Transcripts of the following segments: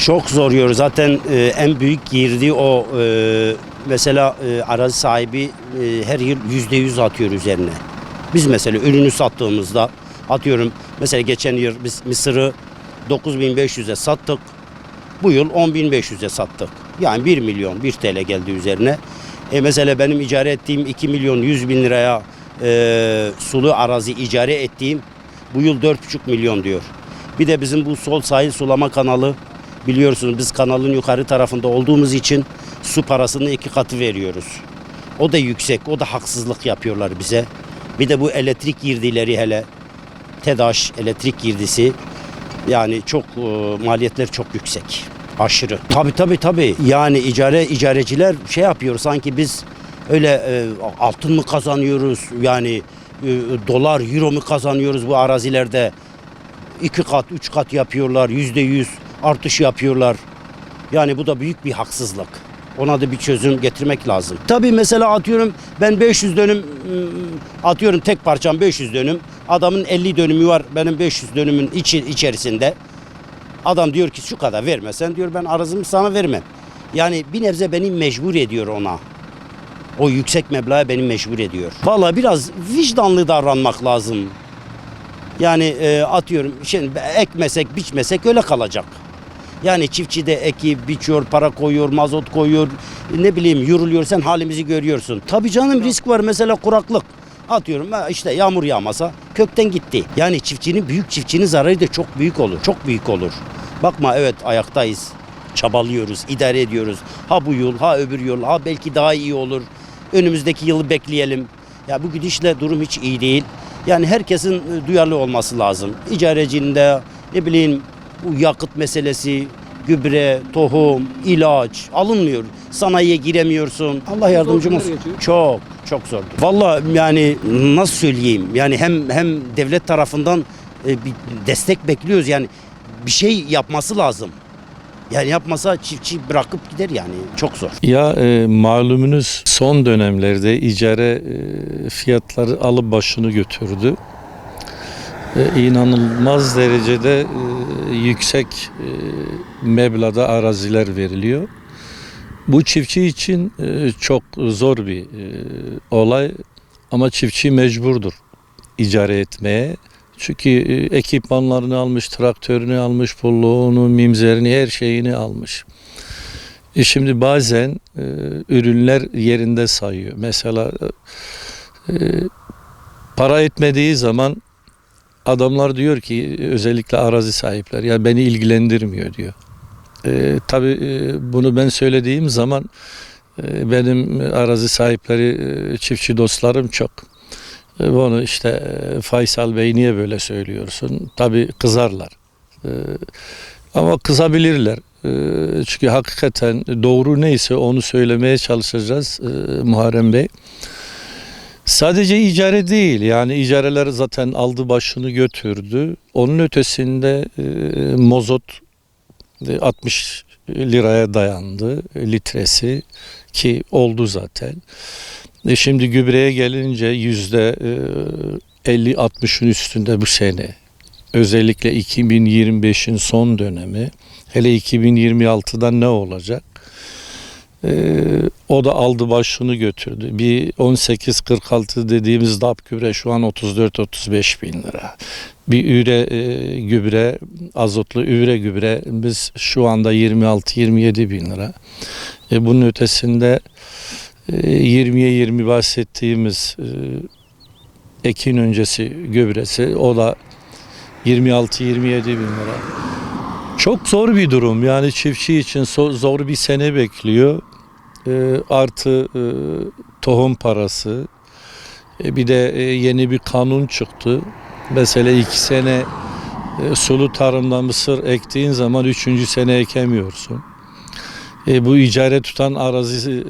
Çok zor zaten en büyük girdi o mesela arazi sahibi her yıl %100 atıyor üzerine. Biz mesela ürünü sattığımızda atıyorum mesela geçen yıl biz mısırı 9.500'e sattık. Bu yıl 10.500'e sattık. Yani 1 milyon 1 TL geldi üzerine. Mesela benim icare ettiğim 2 milyon 100 bin liraya sulu arazi icare ettiğim bu yıl 4,5 milyon diyor. Bir de bizim bu sol sahil sulama kanalı biliyorsunuz biz kanalın yukarı tarafında olduğumuz için su parasını 2 katı veriyoruz. O da yüksek, o da haksızlık yapıyorlar bize. Bir de bu elektrik girdileri hele TEDAŞ elektrik girdisi yani çok maliyetler çok yüksek. Aşırı. Tabii. Yani icareciler şey yapıyor sanki biz öyle altın mı kazanıyoruz yani dolar, euro mu kazanıyoruz bu arazilerde. 2 kat, 3 kat yapıyorlar, %100 artış yapıyorlar. Yani bu da büyük bir haksızlık. Ona da bir çözüm getirmek lazım. Tabii mesela atıyorum ben 500 dönüm atıyorum tek parçam 500 dönüm. Adamın 50 dönümü var benim 500 dönümün içerisinde. Adam diyor ki şu kadar vermesen diyor ben arazimi sana vermem. Yani bir nebze beni mecbur ediyor ona. O yüksek meblağı beni mecbur ediyor. Vallahi biraz vicdanlı davranmak lazım. Yani atıyorum şimdi ekmesek biçmesek öyle kalacak. Yani çiftçi de ekip biçiyor, para koyuyor, mazot koyuyor, ne bileyim yoruluyor sen halimizi görüyorsun. Tabii canım risk var mesela kuraklık. Atıyorum işte yağmur yağmasa kökten gitti. Yani büyük çiftçinin zararı da çok büyük olur. Çok büyük olur. Bakma evet ayaktayız. Çabalıyoruz, idare ediyoruz. Ha bu yıl, ha öbür yıl, ha belki daha iyi olur. Önümüzdeki yılı bekleyelim. Ya bu gidişle durum hiç iyi değil. Yani herkesin duyarlı olması lazım. İcarecinin de ne bileyim bu yakıt meselesi, gübre, tohum, ilaç alınmıyor. Sanayiye giremiyorsun. Allah yardımcımız. Çok zordur. Vallahi yani nasıl söyleyeyim? Yani hem devlet tarafından bir destek bekliyoruz. Yani bir şey yapması lazım. Yani yapmasa çiftçi bırakıp gider yani. Çok zor. Ya malumunuz son dönemlerde icare fiyatları alıp başını götürdü. İnanılmaz derecede yüksek meblağda araziler veriliyor. Bu çiftçi için çok zor bir olay ama çiftçi mecburdur icare etmeye. Çünkü ekipmanlarını almış, traktörünü almış, pulluğunu, mimzerini, her şeyini almış. Şimdi bazen ürünler yerinde sayıyor. Mesela para etmediği zaman adamlar diyor ki özellikle arazi sahipleri ya beni ilgilendirmiyor diyor. Tabii bunu ben söylediğim zaman benim arazi sahipleri çiftçi dostlarım çok. Bunu işte Faysal Bey niye böyle söylüyorsun? Tabii kızarlar. Ama kızabilirler. Çünkü hakikaten doğru neyse onu söylemeye çalışacağız Muharrem Bey. Sadece icare değil yani icareler zaten aldı başını götürdü. Onun ötesinde mozot 60 liraya dayandı litresi ki oldu zaten. Şimdi gübreye gelince %50-60'ın üstünde bu sene. Özellikle 2025'in son dönemi. Hele 2026'da ne olacak? O da aldı başını götürdü. Bir 18-46 dediğimiz DAP gübre şu an 34-35 bin lira. Bir gübre, azotlu gübre biz şu anda 26-27 bin lira. Bunun ötesinde 20'ye 20 bahsettiğimiz ekin öncesi gübresi o da 26-27 bin lira. Çok zor bir durum yani çiftçi için zor bir sene bekliyor. Artı tohum parası. Bir de yeni bir kanun çıktı. Mesela 2 sene sulu tarımda mısır ektiğin zaman 3. sene ekemiyorsun. Bu icare tutan arazi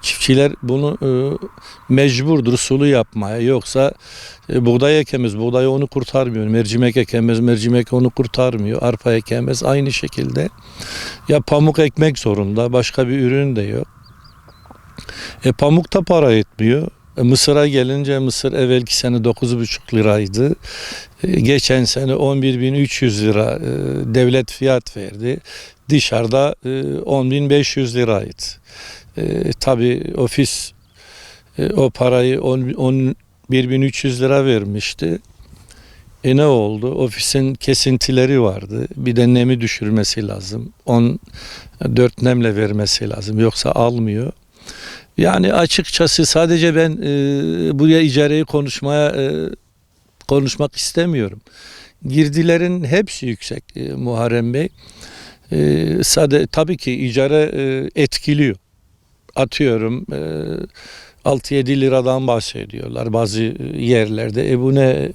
çiftçiler bunu mecburdur sulu yapmaya. Yoksa buğday ekemez, buğday onu kurtarmıyor. Mercimek ekemez, mercimek onu kurtarmıyor. Arpa ekemez aynı şekilde. Ya pamuk ekmek zorunda, başka bir ürün de yok. Pamuk da para etmiyor. Mısır'a gelince mısır evvelki sene 9,5 liraydı. Geçen sene 11.300 lira devlet fiyat verdi. Dışarıda 10.500 liraydı. Tabii ofis o parayı 11.300 lira vermişti. Ne oldu? Ofisin kesintileri vardı. Bir de nemi düşürmesi lazım. 14 nemle vermesi lazım. Yoksa almıyor. Yani açıkçası sadece ben buraya icareyi konuşmak istemiyorum. Girdilerin hepsi yüksek Muharrem Bey. Tabii ki icare etkiliyor. Atıyorum 6-7 liradan bahsediyorlar bazı yerlerde. Bu ne?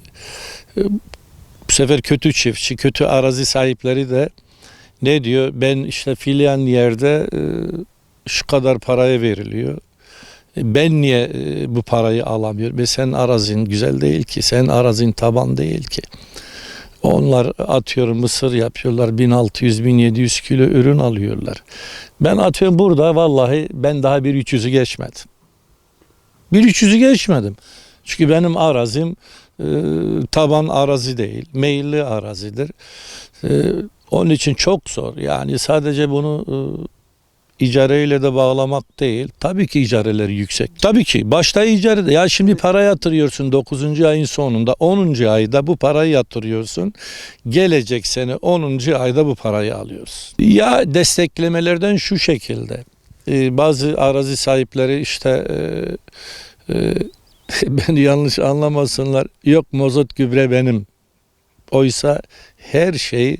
Bu sefer kötü çiftçi, kötü arazi sahipleri de ne diyor? Ben işte filan yerde şu kadar paraya veriliyor. Ben niye bu parayı alamıyorum? Sen arazin güzel değil ki, sen arazin taban değil ki. Onlar atıyorum mısır yapıyorlar, 1600-1700 kilo ürün alıyorlar. Ben atıyorum burada vallahi ben daha 1.300'ü geçmedim. 1.300'ü geçmedim. Çünkü benim arazim taban arazi değil, meyilli arazidir. Onun için çok zor. Yani sadece bunu icareyle de bağlamak değil. Tabii ki icareleri yüksek. Tabii ki başta icare. Ya şimdi para yatırıyorsun 9. ayın sonunda, 10. ayda bu parayı yatırıyorsun. Gelecek sene 10. ayda bu parayı alıyorsun. Ya desteklemelerden şu şekilde. Bazı arazi sahipleri işte beni yanlış anlamasınlar. Yok mazot gübre benim. Oysa her şey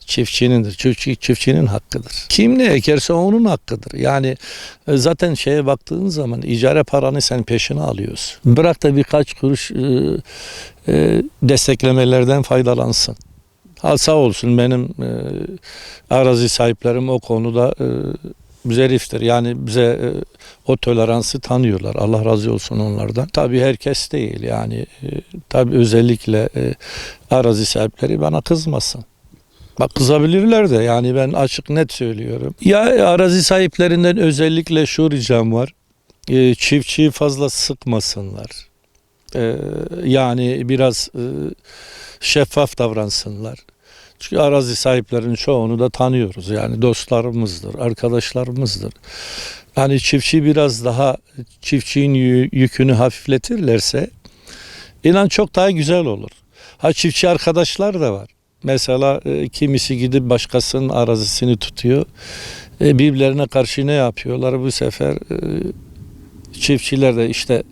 çiftçinindir. Çiftçinin hakkıdır. Kim ne ekerse onun hakkıdır. Yani zaten şeye baktığın zaman icare paranı sen peşine alıyorsun. Bırak da birkaç kuruş desteklemelerden faydalansın. Sağ olsun benim arazi sahiplerim o konuda zariftir. Yani bize o toleransı tanıyorlar. Allah razı olsun onlardan. Tabii herkes değil. Yani tabii özellikle arazi sahipleri bana kızmasın. Bak kızabilirler de yani ben açık net söylüyorum. Ya arazi sahiplerinden özellikle şu ricam var. Çiftçiyi fazla sıkmasınlar. Yani biraz şeffaf davransınlar. Çünkü arazi sahiplerinin çoğunu da tanıyoruz. Yani dostlarımızdır, arkadaşlarımızdır. Hani çiftçi biraz daha çiftçinin yükünü hafifletirlerse inan çok daha güzel olur. Ha çiftçi arkadaşlar da var. Mesela kimisi gidip başkasının arazisini tutuyor. Birbirlerine karşı ne yapıyorlar bu sefer? Çiftçiler de işte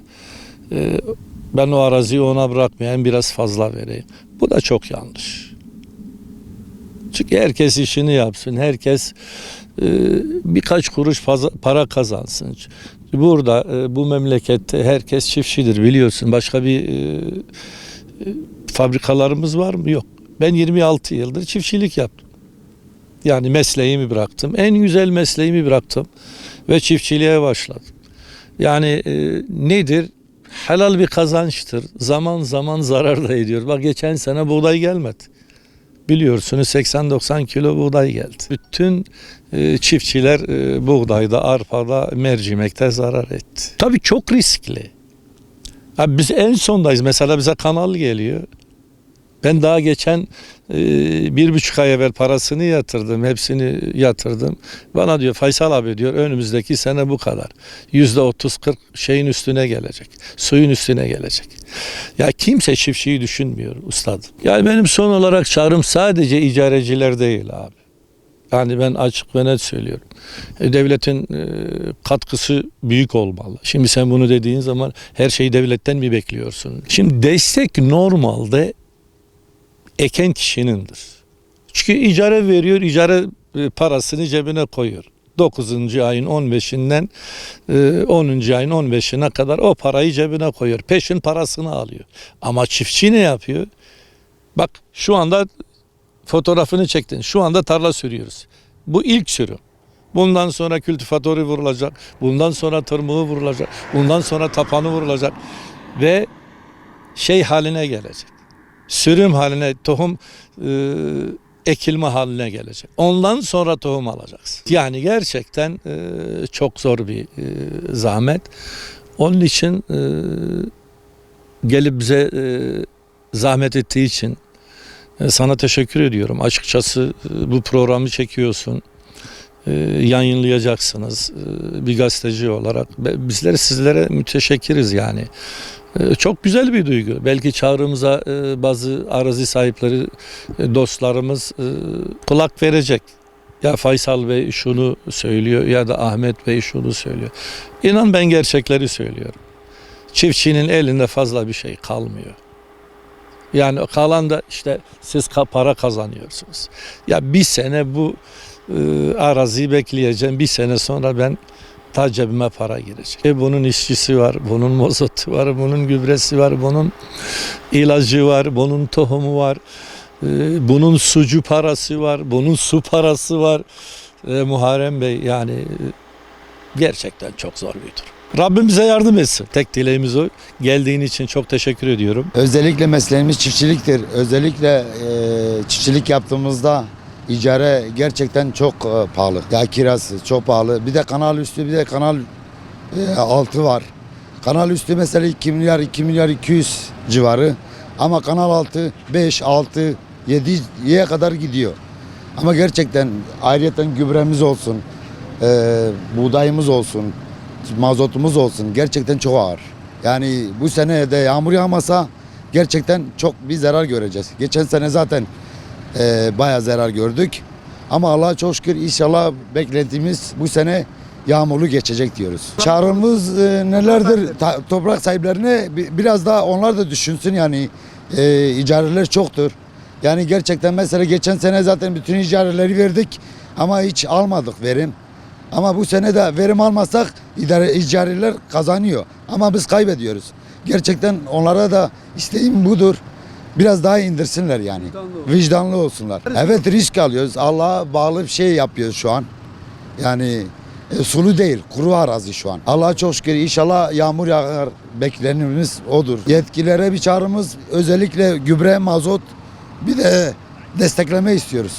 ben o araziyi ona bırakmayayım biraz fazla vereyim. Bu da çok yanlış. Çünkü herkes işini yapsın. Herkes birkaç kuruş fazla para kazansın. Burada bu memlekette herkes çiftçidir biliyorsun. Başka bir fabrikalarımız var mı? Yok. Ben 26 yıldır çiftçilik yaptım. Yani mesleğimi bıraktım. En güzel mesleğimi bıraktım ve çiftçiliğe başladım. Yani nedir? Helal bir kazançtır. Zaman zaman zarar da ediyor. Bak geçen sene buğday gelmedi. Biliyorsunuz 80-90 kilo buğday geldi. Bütün çiftçiler buğdayda, arpada, mercimekte zarar etti. Tabii çok riskli. Abi biz en sondayız. Mesela bize kanal geliyor. Ben daha geçen 1,5 ay evvel parasını yatırdım. Hepsini yatırdım. Bana diyor Faysal abi diyor önümüzdeki sene bu kadar. %30-40 şeyin üstüne gelecek. Suyun üstüne gelecek. Ya kimse çiftçiyi düşünmüyor ustadım. Yani benim son olarak çağrım sadece icareciler değil abi. Yani ben açık ve net söylüyorum. Devletin katkısı büyük olmalı. Şimdi sen bunu dediğin zaman her şeyi devletten mi bekliyorsun? Şimdi destek normalde eken kişinindir. Çünkü icare veriyor, icare parasını cebine koyuyor. 9. ayın 15'inden 10. ayın 15'ine kadar o parayı cebine koyuyor. Peşin parasını alıyor. Ama çiftçi ne yapıyor? Bak şu anda fotoğrafını çektin. Şu anda tarla sürüyoruz. Bu ilk sürüm. Bundan sonra kültifatörü vurulacak. Bundan sonra tırmığı vurulacak. Bundan sonra tapanı vurulacak. Ve şey haline gelecek. Sürüm haline, tohum ekilme haline gelecek. Ondan sonra tohum alacaksın. Yani gerçekten çok zor bir zahmet. Onun için gelip bize zahmet ettiği için sana teşekkür ediyorum. Açıkçası bu programı çekiyorsun. Yayınlayacaksınız bir gazeteci olarak. Bizler sizlere müteşekkiriz yani. Çok güzel bir duygu. Belki çağrımıza bazı arazi sahipleri, dostlarımız kulak verecek. Ya Faysal Bey şunu söylüyor ya da Ahmet Bey şunu söylüyor. İnan ben gerçekleri söylüyorum. Çiftçinin elinde fazla bir şey kalmıyor. Yani kalan da işte siz para kazanıyorsunuz. Ya bir sene bu araziyi bekleyeceğim. Bir sene sonra ben ta cebime para girecek. Bunun işçisi var, bunun mozotu var, bunun gübresi var, bunun ilacı var, bunun tohumu var, bunun sucu parası var, bunun su parası var. Muharrem Bey yani gerçekten çok zor bir durum. Rabbim bize yardım etsin. Tek dileğimiz o. Geldiğin için çok teşekkür ediyorum. Özellikle mesleğimiz çiftçiliktir. Özellikle çiftçilik yaptığımızda icare gerçekten çok pahalı. Ya kirası çok pahalı. Bir de kanal üstü bir de kanal altı var. Kanal üstü mesela 2 milyar 2 milyar 200 civarı. Ama kanal altı 5, 6, 7'ye kadar gidiyor. Ama gerçekten ayrıyeten gübremiz olsun, buğdayımız olsun, mazotumuz olsun gerçekten çok ağır. Yani bu sene de yağmur yağmasa gerçekten çok bir zarar göreceğiz. Geçen sene zaten bayağı zarar gördük. Ama Allah'a çok şükür inşallah beklentimiz bu sene yağmurlu geçecek diyoruz. Çağrımız nelerdir? Toprak sahiplerine biraz daha onlar da düşünsün yani icareler çoktur. Yani gerçekten mesela geçen sene zaten bütün icareleri verdik ama hiç almadık verim. Ama bu sene de verim almasak icareler kazanıyor. Ama biz kaybediyoruz. Gerçekten onlara da isteğim budur. Biraz daha indirsinler yani. Vicdanlı olsunlar. Evet risk alıyoruz. Allah'a bağlı bir şey yapıyoruz şu an. Yani sulu değil, kuru arazi şu an. Allah'a çok şükür inşallah yağmur yağar. Beklenimiz odur. Yetkililere bir çağrımız özellikle gübre, mazot bir de destekleme istiyoruz.